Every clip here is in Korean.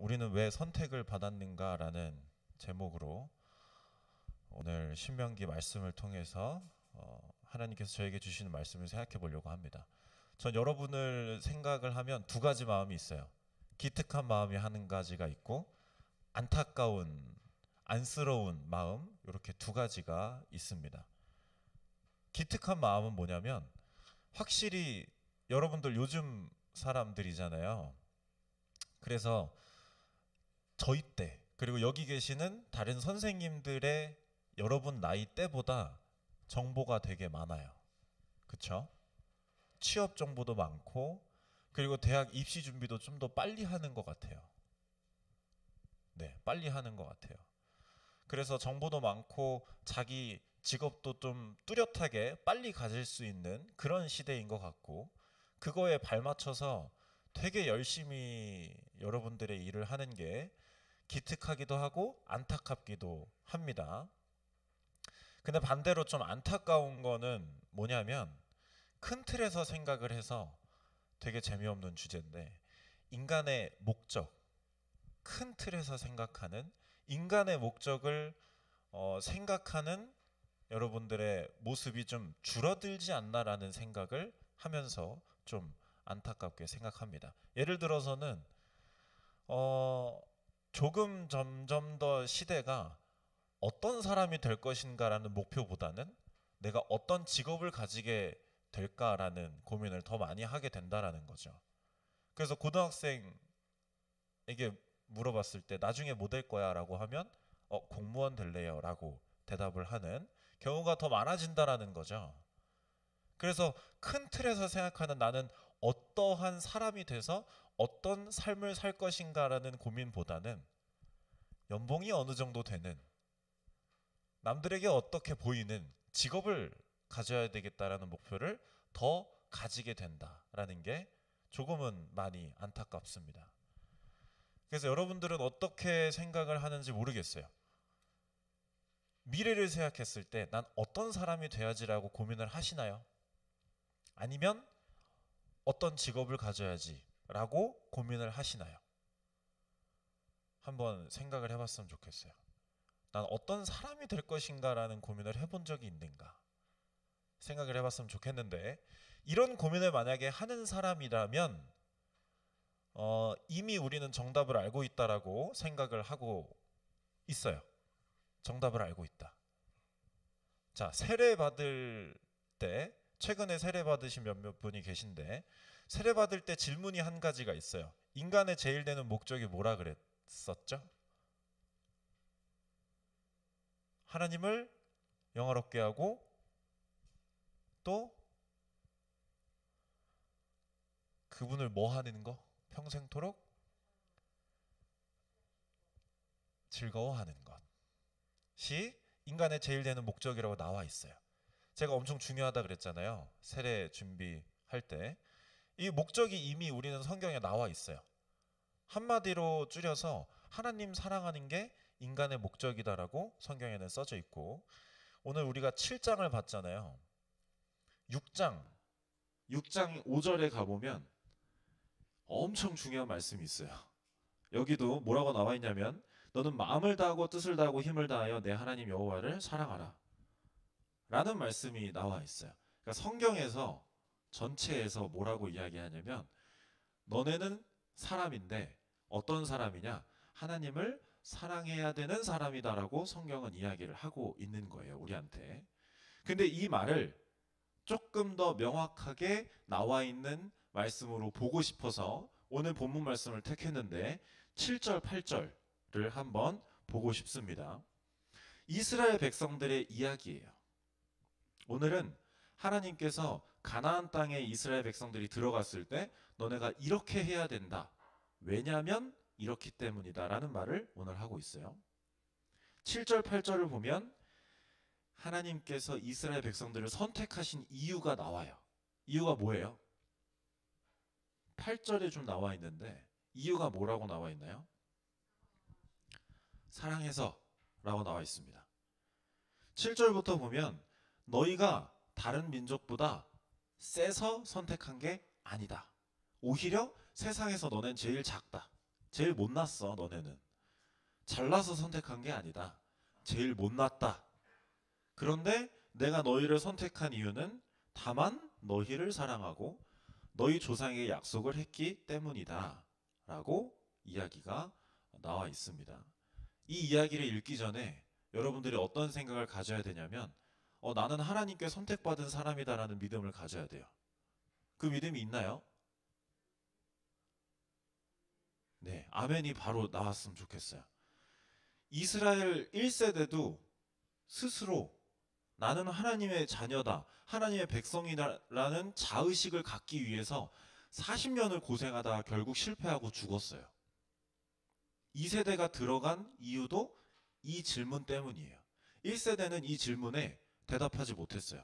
우리는 왜 선택을 받았는가라는 제목으로 오늘 신명기 말씀을 통해서 하나님께서 저에게 주시는 말씀을 생각해 보려고 합니다. 전 여러분을 생각을 하면 두 가지 마음이 있어요. 기특한 마음이 한 가지가 있고 안타까운, 안쓰러운 마음, 이렇게 두 가지가 있습니다. 기특한 마음은 뭐냐면 확실히 여러분들 요즘 사람들이잖아요. 그래서 저희 때 그리고 여기 계시는 다른 선생님들의 여러분 나이 때보다 정보가 되게 많아요. 그쵸? 취업 정보도 많고 그리고 대학 입시 준비도 좀 더 빨리 하는 것 같아요. 네, 빨리 하는 것 같아요. 그래서 정보도 많고 자기 직업도 좀 뚜렷하게 빨리 가질 수 있는 그런 시대인 것 같고 그거에 발맞춰서 되게 열심히 여러분들의 일을 하는 게 기특하기도 하고 안타깝기도 합니다. 근데 반대로 좀 안타까운 거는 뭐냐면 큰 틀에서 생각을 해서 되게 재미없는 주제인데 인간의 목적, 큰 틀에서 생각하는 인간의 목적을 생각하는 여러분들의 모습이 좀 줄어들지 않나라는 생각을 하면서 좀 안타깝게 생각합니다. 예를 들어서는 조금 점점 더 시대가 어떤 사람이 될 것인가라는 목표보다는 내가 어떤 직업을 가지게 될까라는 고민을 더 많이 하게 된다라는 거죠. 그래서 고등학생에게 물어봤을 때 나중에 뭐 될 거야 라고 하면 공무원 될래요 라고 대답을 하는 경우가 더 많아진다라는 거죠. 그래서 큰 틀에서 생각하는 나는 어떠한 사람이 돼서 어떤 삶을 살 것인가라는 고민보다는 연봉이 어느 정도 되는 남들에게 어떻게 보이는 직업을 가져야 되겠다라는 목표를 더 가지게 된다라는 게 조금은 많이 안타깝습니다. 그래서 여러분들은 어떻게 생각을 하는지 모르겠어요. 미래를 생각했을 때 난 어떤 사람이 돼야지라고 고민을 하시나요? 아니면 어떤 직업을 가져야지라고 고민을 하시나요? 한번 생각을 해봤으면 좋겠어요. 난 어떤 사람이 될 것인가라는 고민을 해본 적이 있는가? 생각을 해봤으면 좋겠는데 이런 고민을 만약에 하는 사람이라면 이미 우리는 정답을 알고 있다라고 생각을 하고 있어요. 정답을 알고 있다. 자, 세례 받을 때 최근에 세례 받으신 몇몇 분이 계신데 세례 받을 때 질문이 한 가지가 있어요. 인간의 제일 되는 목적이 뭐라 그랬었죠? 하나님을 영화롭게 하고 또 그분을 뭐 하는 거? 평생토록 즐거워하는 것이 인간의 제일 되는 목적이라고 나와 있어요. 제가 엄청 중요하다 그랬잖아요. 세례 준비할 때. 이 목적이 이미 우리는 성경에 나와 있어요. 한마디로 줄여서 하나님 사랑하는 게 인간의 목적이다라고 성경에는 써져 있고 오늘 우리가 7장을 봤잖아요. 6장 5절에 가보면 엄청 중요한 말씀이 있어요. 여기도 뭐라고 나와 있냐면 너는 마음을 다하고 뜻을 다하고 힘을 다하여 내 하나님 여호와를 사랑하라 라는 말씀이 나와 있어요. 그러니까 성경에서 전체에서 뭐라고 이야기하냐면 너네는 사람인데 어떤 사람이냐? 하나님을 사랑해야 되는 사람이다라고 성경은 이야기를 하고 있는 거예요. 우리한테. 근데 이 말을 조금 더 명확하게 나와 있는 말씀으로 보고 싶어서 오늘 본문 말씀을 택했는데 7절, 8절을 한번 보고 싶습니다. 이스라엘 백성들의 이야기예요. 오늘은 하나님께서 가나안 땅에 이스라엘 백성들이 들어갔을 때 너네가 이렇게 해야 된다. 왜냐하면 이렇기 때문이다 라는 말을 오늘 하고 있어요. 7절, 8절을 보면 하나님께서 이스라엘 백성들을 선택하신 이유가 나와요. 이유가 뭐예요? 8절에 좀 나와 있는데 이유가 뭐라고 나와 있나요? 사랑해서 라고 나와 있습니다. 7절부터 보면 너희가 다른 민족보다 세서 선택한 게 아니다. 오히려 세상에서 너넨 제일 작다. 제일 못났어 너네는. 잘나서 선택한 게 아니다. 제일 못났다. 그런데 내가 너희를 선택한 이유는 다만 너희를 사랑하고 너희 조상에게 약속을 했기 때문이다 라고 이야기가 나와 있습니다. 이 이야기를 읽기 전에 여러분들이 어떤 생각을 가져야 되냐면 나는 하나님께 선택받은 사람이다라는 믿음을 가져야 돼요. 그 믿음이 있나요? 네, 아멘이 바로 나왔으면 좋겠어요. 이스라엘 1세대도 스스로 나는 하나님의 자녀다, 하나님의 백성이라는 자의식을 갖기 위해서 40년을 고생하다가 결국 실패하고 죽었어요. 2세대가 들어간 이유도 이 질문 때문이에요. 1세대는 이 질문에 대답하지 못했어요.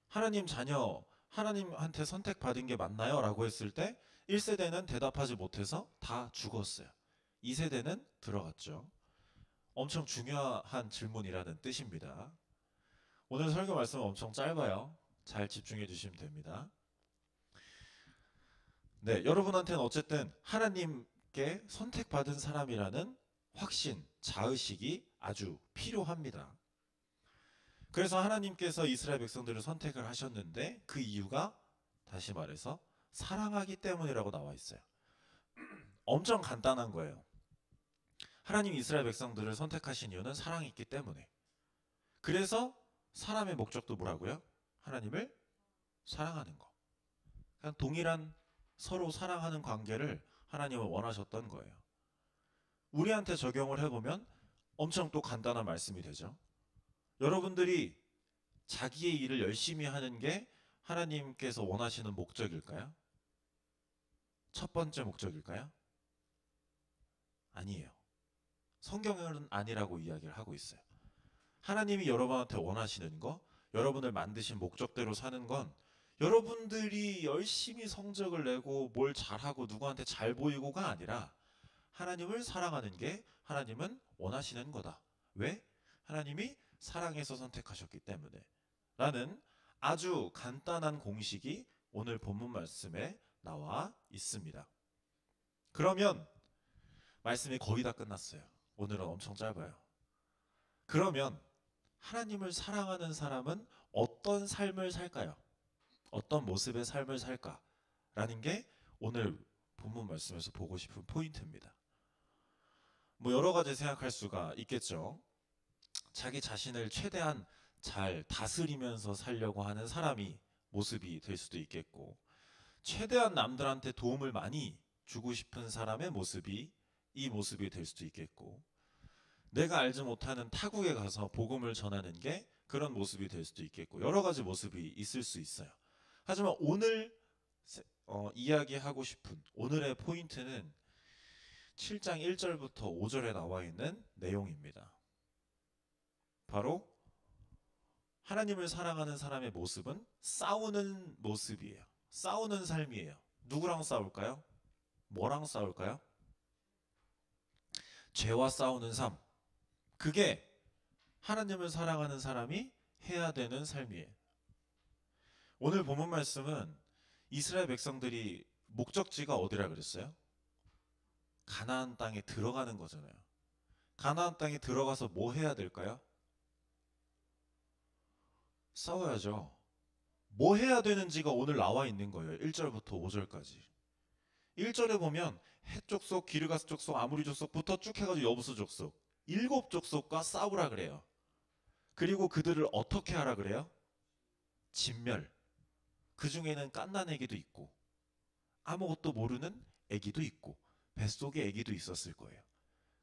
하나님 자녀, 하나님한테 선택받은 게 맞나요? 라고 했을 때 1세대는 대답하지 못해서 다 죽었어요. 2세대는 들어갔죠. 엄청 중요한 질문이라는 뜻입니다. 오늘 설교 말씀은 엄청 짧아요. 잘 집중해 주시면 됩니다. 네, 여러분한테는 어쨌든 하나님께 선택받은 사람이라는 확신, 자의식이 아주 필요합니다. 그래서 하나님께서 이스라엘 백성들을 선택을 하셨는데 그 이유가 다시 말해서 사랑하기 때문이라고 나와 있어요. 엄청 간단한 거예요. 하나님 이스라엘 백성들을 선택하신 이유는 사랑이 있기 때문에. 그래서 사람의 목적도 뭐라고요? 하나님을 사랑하는 거. 그냥 동일한 서로 사랑하는 관계를 하나님은 원하셨던 거예요. 우리한테 적용을 해보면 엄청 또 간단한 말씀이 되죠. 여러분들이 자기의 일을 열심히 하는 게 하나님께서 원하시는 목적일까요? 첫 번째 목적일까요? 아니에요. 성경은 아니라고 이야기를 하고 있어요. 하나님이 여러분한테 원하시는 거, 여러분을 만드신 목적대로 사는 건 여러분들이 열심히 성적을 내고 뭘 잘하고 누구한테 잘 보이고가 아니라 하나님을 사랑하는 게 하나님은 원하시는 거다. 왜? 하나님이 사랑해서 선택하셨기 때문에 라는 아주 간단한 공식이 오늘 본문 말씀에 나와 있습니다. 그러면 말씀이 거의 다 끝났어요. 오늘은 엄청 짧아요. 그러면 하나님을 사랑하는 사람은 어떤 삶을 살까요? 어떤 모습의 삶을 살까라는 게 오늘 본문 말씀에서 보고 싶은 포인트입니다. 뭐 여러 가지 생각할 수가 있겠죠. 자기 자신을 최대한 잘 다스리면서 살려고 하는 사람이 모습이 될 수도 있겠고, 최대한 남들한테 도움을 많이 주고 싶은 사람의 모습이 이 모습이 될 수도 있겠고, 내가 알지 못하는 타국에 가서 복음을 전하는 게 그런 모습이 될 수도 있겠고, 여러 가지 모습이 있을 수 있어요. 하지만 오늘 이야기하고 싶은 오늘의 포인트는 7장 1절부터 5절에 나와 있는 내용입니다. 바로 하나님을 사랑하는 사람의 모습은 싸우는 모습이에요. 싸우는 삶이에요. 누구랑 싸울까요? 뭐랑 싸울까요? 죄와 싸우는 삶. 그게 하나님을 사랑하는 사람이 해야 되는 삶이에요. 오늘 본문 말씀은 이스라엘 백성들이 목적지가 어디라 그랬어요? 가나안 땅에 들어가는 거잖아요. 가나안 땅에 들어가서 뭐 해야 될까요? 싸워야죠. 뭐 해야 되는지가 오늘 나와 있는 거예요. 1절부터 5절까지. 1절에 보면 헷 족속, 기르가스 족속, 아무리 족속부터 쭉 해가지고 여부수 족속 7족속과 싸우라 그래요. 그리고 그들을 어떻게 하라 그래요? 진멸. 그 중에는 갓난 애기도 있고 아무것도 모르는 애기도 있고 뱃속에 애기도 있었을 거예요.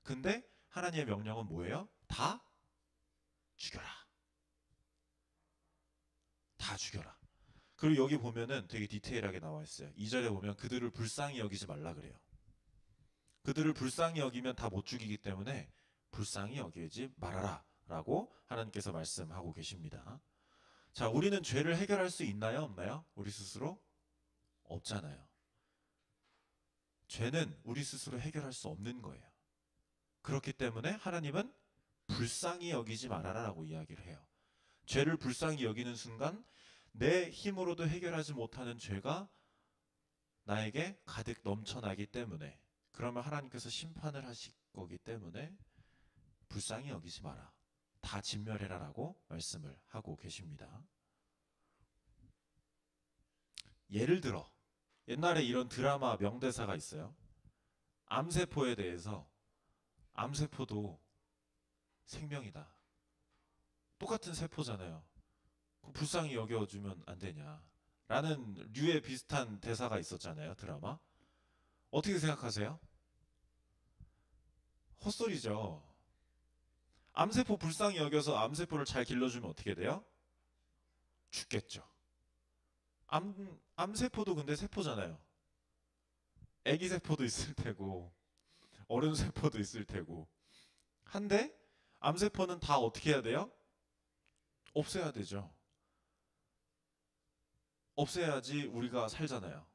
근데 하나님의 명령은 뭐예요? 다 죽여라. 다 죽여라. 그리고 여기 보면은 되게 디테일하게 나와 있어요. 2절에 보면 그들을 불쌍히 여기지 말라 그래요. 그들을 불쌍히 여기면 다 못 죽이기 때문에 불쌍히 여기지 말아라 라고 하나님께서 말씀하고 계십니다. 자, 우리는 죄를 해결할 수 있나요? 없나요? 우리 스스로? 없잖아요. 죄는 우리 스스로 해결할 수 없는 거예요. 그렇기 때문에 하나님은 불쌍히 여기지 말아라 라고 이야기를 해요. 죄를 불쌍히 여기는 순간 내 힘으로도 해결하지 못하는 죄가 나에게 가득 넘쳐나기 때문에, 그러면 하나님께서 심판을 하실 거기 때문에 불쌍히 여기지 마라. 다 진멸해라라고 말씀을 하고 계십니다. 예를 들어 옛날에 이런 드라마 명대사가 있어요. 암세포에 대해서 암세포도 생명이다. 똑같은 세포잖아요. 불쌍히 여겨주면 안 되냐 라는 류의 비슷한 대사가 있었잖아요. 드라마. 어떻게 생각하세요? 헛소리죠. 암세포 불쌍히 여겨서 암세포를 잘 길러주면 어떻게 돼요? 죽겠죠. 암세포도 근데 세포잖아요. 애기 세포도 있을 테고 어른 세포도 있을 테고 한데 암세포는 다 어떻게 해야 돼요? 없애야 되죠. 없애야지 우리가 살잖아요.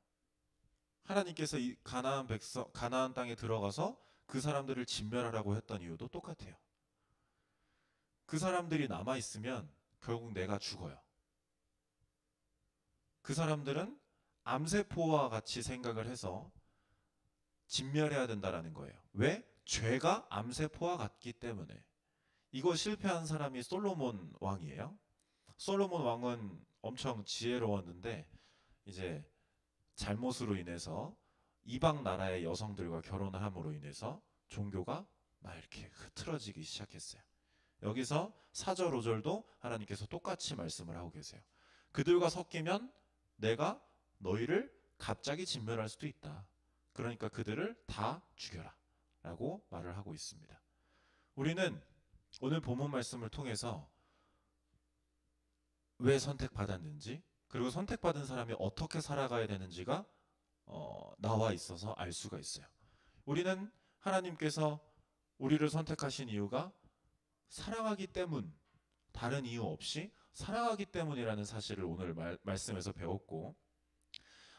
하나님께서 이 가나안 땅에 들어가서 그 사람들을 진멸하라고 했던 이유도 똑같아요. 그 사람들이 남아 있으면 결국 내가 죽어요. 그 사람들은 암세포와 같이 생각을 해서 진멸해야 된다라는 거예요. 왜? 죄가 암세포와 같기 때문에. 이거 실패한 사람이 솔로몬 왕이에요. 솔로몬 왕은 엄청 지혜로웠는데 이제 잘못으로 인해서 이방 나라의 여성들과 결혼을 함으로 인해서 종교가 막 이렇게 흐트러지기 시작했어요. 여기서 4절 5절도 하나님께서 똑같이 말씀을 하고 계세요. 그들과 섞이면 내가 너희를 갑자기 진멸할 수도 있다. 그러니까 그들을 다 죽여라 라고 말을 하고 있습니다. 우리는 오늘 본문 말씀을 통해서 왜 선택받았는지, 그리고 선택받은 사람이 어떻게 살아가야 되는지가 나와 있어서 알 수가 있어요. 우리는 하나님께서 우리를 선택하신 이유가 사랑하기 때문, 다른 이유 없이 사랑하기 때문이라는 사실을 오늘 말씀에서 배웠고,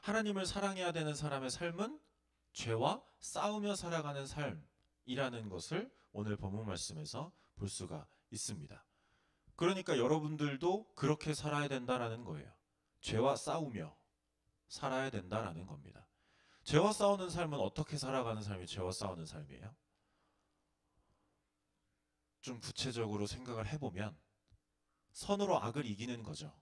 하나님을 사랑해야 되는 사람의 삶은 죄와 싸우며 살아가는 삶이라는 것을 오늘 본문 말씀에서 볼 수가 있습니다. 그러니까 여러분들도 그렇게 살아야 된다라는 거예요. 죄와 싸우며 살아야 된다라는 겁니다. 죄와 싸우는 삶은 어떻게 살아가는 삶이 죄와 싸우는 삶이에요? 좀 구체적으로 생각을 해보면 선으로 악을 이기는 거죠.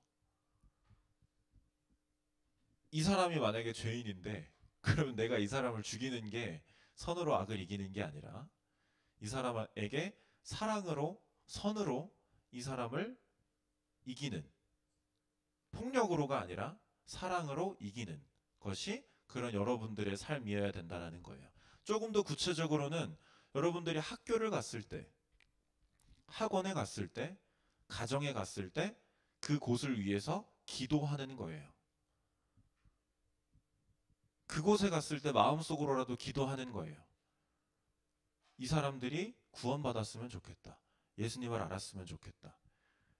이 사람이 만약에 죄인인데 그러면 내가 이 사람을 죽이는 게 선으로 악을 이기는 게 아니라 이 사람에게 사랑으로, 선으로 이 사람을 이기는, 폭력으로가 아니라 사랑으로 이기는 것이 그런 여러분들의 삶이어야 된다는 거예요. 조금 더 구체적으로는 여러분들이 학교를 갔을 때, 학원에 갔을 때, 가정에 갔을 때 그곳을 위해서 기도하는 거예요. 그곳에 갔을 때 마음속으로라도 기도하는 거예요. 이 사람들이 구원받았으면 좋겠다. 예수님을 알았으면 좋겠다.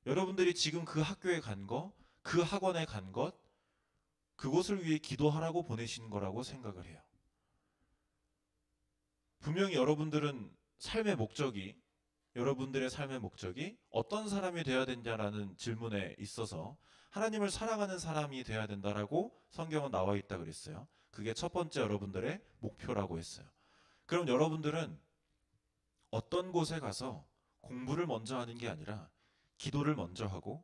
여러분들이 지금 그 학교에 간 거, 그 학원에 간 것, 그곳을 위해 기도하라고 보내신 거라고 생각을 해요. 분명히 여러분들의 삶의 목적이 어떤 사람이 되어야 되냐라는 질문에 있어서 하나님을 사랑하는 사람이 되어야 된다라고 성경은 나와 있다 그랬어요. 그게 첫 번째 여러분들의 목표라고 했어요. 그럼 여러분들은 어떤 곳에 가서 공부를 먼저 하는 게 아니라 기도를 먼저 하고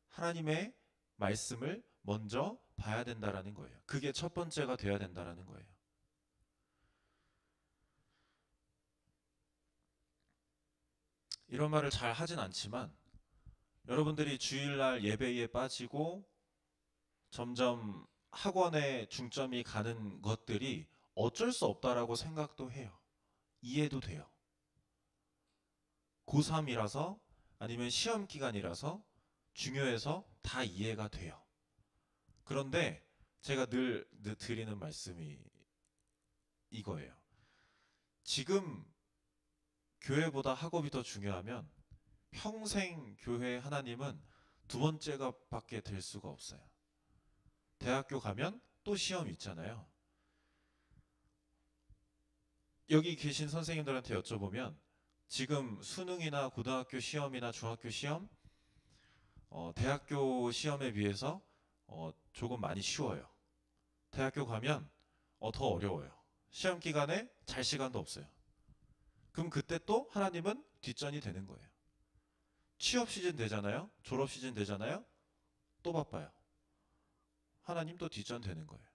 하나님의 말씀을 먼저 봐야 된다라는 거예요. 그게 첫 번째가 돼야 된다라는 거예요. 이런 말을 잘 하진 않지만 여러분들이 주일날 예배에 빠지고 점점 학원에 중점이 가는 것들이 어쩔 수 없다라고 생각도 해요. 이해도 돼요. 고3이라서 아니면 시험 기간이라서 중요해서 다 이해가 돼요. 그런데 제가 늘 드리는 말씀이 이거예요. 지금 교회보다 학업이 더 중요하면 평생 교회 하나님은 두 번째가 밖에 될 수가 없어요. 대학교 가면 또 시험이 있잖아요. 여기 계신 선생님들한테 여쭤보면 지금 수능이나 고등학교 시험이나 중학교 시험, 대학교 시험에 비해서 조금 많이 쉬워요. 대학교 가면 더 어려워요. 시험 기간에 잘 시간도 없어요. 그럼 그때 또 하나님은 뒷전이 되는 거예요. 취업 시즌 되잖아요. 졸업 시즌 되잖아요. 또 바빠요. 하나님 또 뒷전 되는 거예요.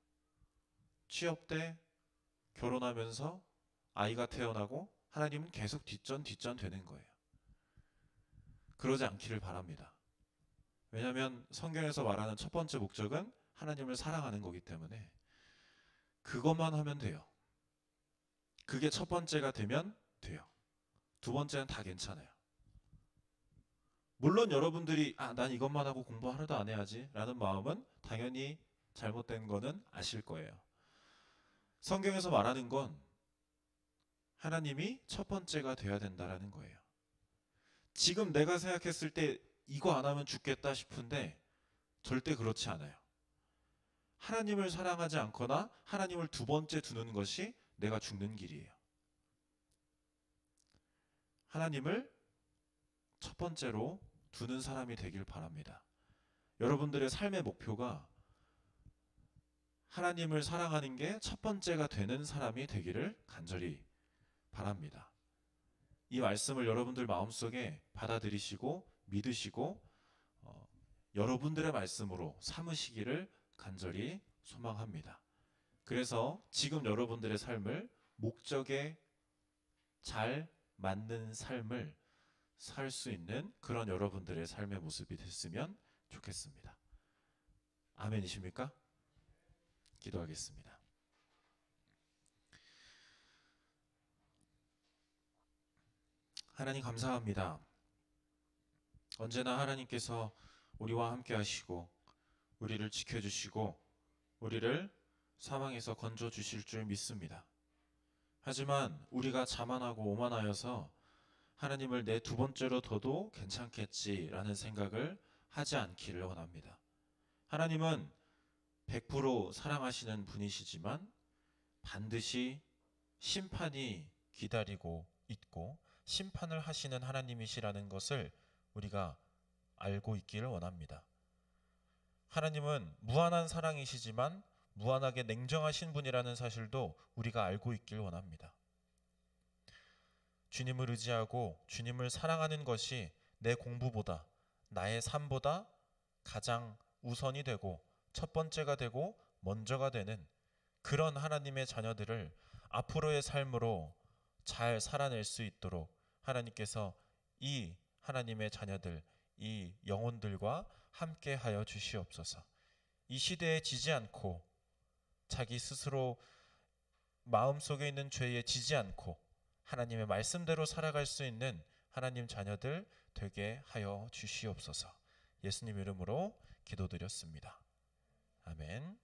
취업 때 결혼하면서 아이가 태어나고 하나님은 계속 뒷전 되는 거예요. 그러지 않기를 바랍니다. 왜냐하면 성경에서 말하는 첫 번째 목적은 하나님을 사랑하는 거기 때문에 그것만 하면 돼요. 그게 첫 번째가 되면 돼요. 두 번째는 다 괜찮아요. 물론 여러분들이 난 이것만 하고 공부 하나도 안 해야지 라는 마음은 당연히 잘못된 거는 아실 거예요. 성경에서 말하는 건 하나님이 첫 번째가 돼야 된다라는 거예요. 지금 내가 생각했을 때 이거 안 하면 죽겠다 싶은데 절대 그렇지 않아요. 하나님을 사랑하지 않거나 하나님을 두 번째 두는 것이 내가 죽는 길이에요. 하나님을 첫 번째로 두는 사람이 되길 바랍니다. 여러분들의 삶의 목표가 하나님을 사랑하는 게 첫 번째가 되는 사람이 되기를 간절히 바랍니다. 이 말씀을 여러분들 마음속에 받아들이시고 믿으시고 여러분들의 말씀으로 삼으시기를 간절히 소망합니다. 그래서 지금 여러분들의 삶을 목적에 잘 맞는 삶을 살 수 있는 그런 여러분들의 삶의 모습이 됐으면 좋겠습니다. 아멘이십니까? 기도하겠습니다. 하나님 감사합니다. 언제나 하나님께서 우리와 함께 하시고 우리를 지켜주시고 우리를 사망에서 건져주실 줄 믿습니다. 하지만 우리가 자만하고 오만하여서 하나님을 내 두 번째로 둬도 괜찮겠지라는 생각을 하지 않기를 원합니다. 하나님은 100% 사랑하시는 분이시지만 반드시 심판이 기다리고 있고 심판을 하시는 하나님이시라는 것을 우리가 알고 있기를 원합니다. 하나님은 무한한 사랑이시지만 무한하게 냉정하신 분이라는 사실도 우리가 알고 있길 원합니다. 주님을 의지하고 주님을 사랑하는 것이 내 공부보다 나의 삶보다 가장 우선이 되고 첫 번째가 되고 먼저가 되는 그런 하나님의 자녀들을 앞으로의 삶으로 잘 살아낼 수 있도록 하나님께서 이 하나님의 자녀들, 이 영혼들과 함께 하여 주시옵소서. 이 시대에 지지 않고 자기 스스로 마음속에 있는 죄에 지지 않고 하나님의 말씀대로 살아갈 수 있는 하나님 자녀들 되게 하여 주시옵소서. 예수님 이름으로 기도드렸습니다. 아멘.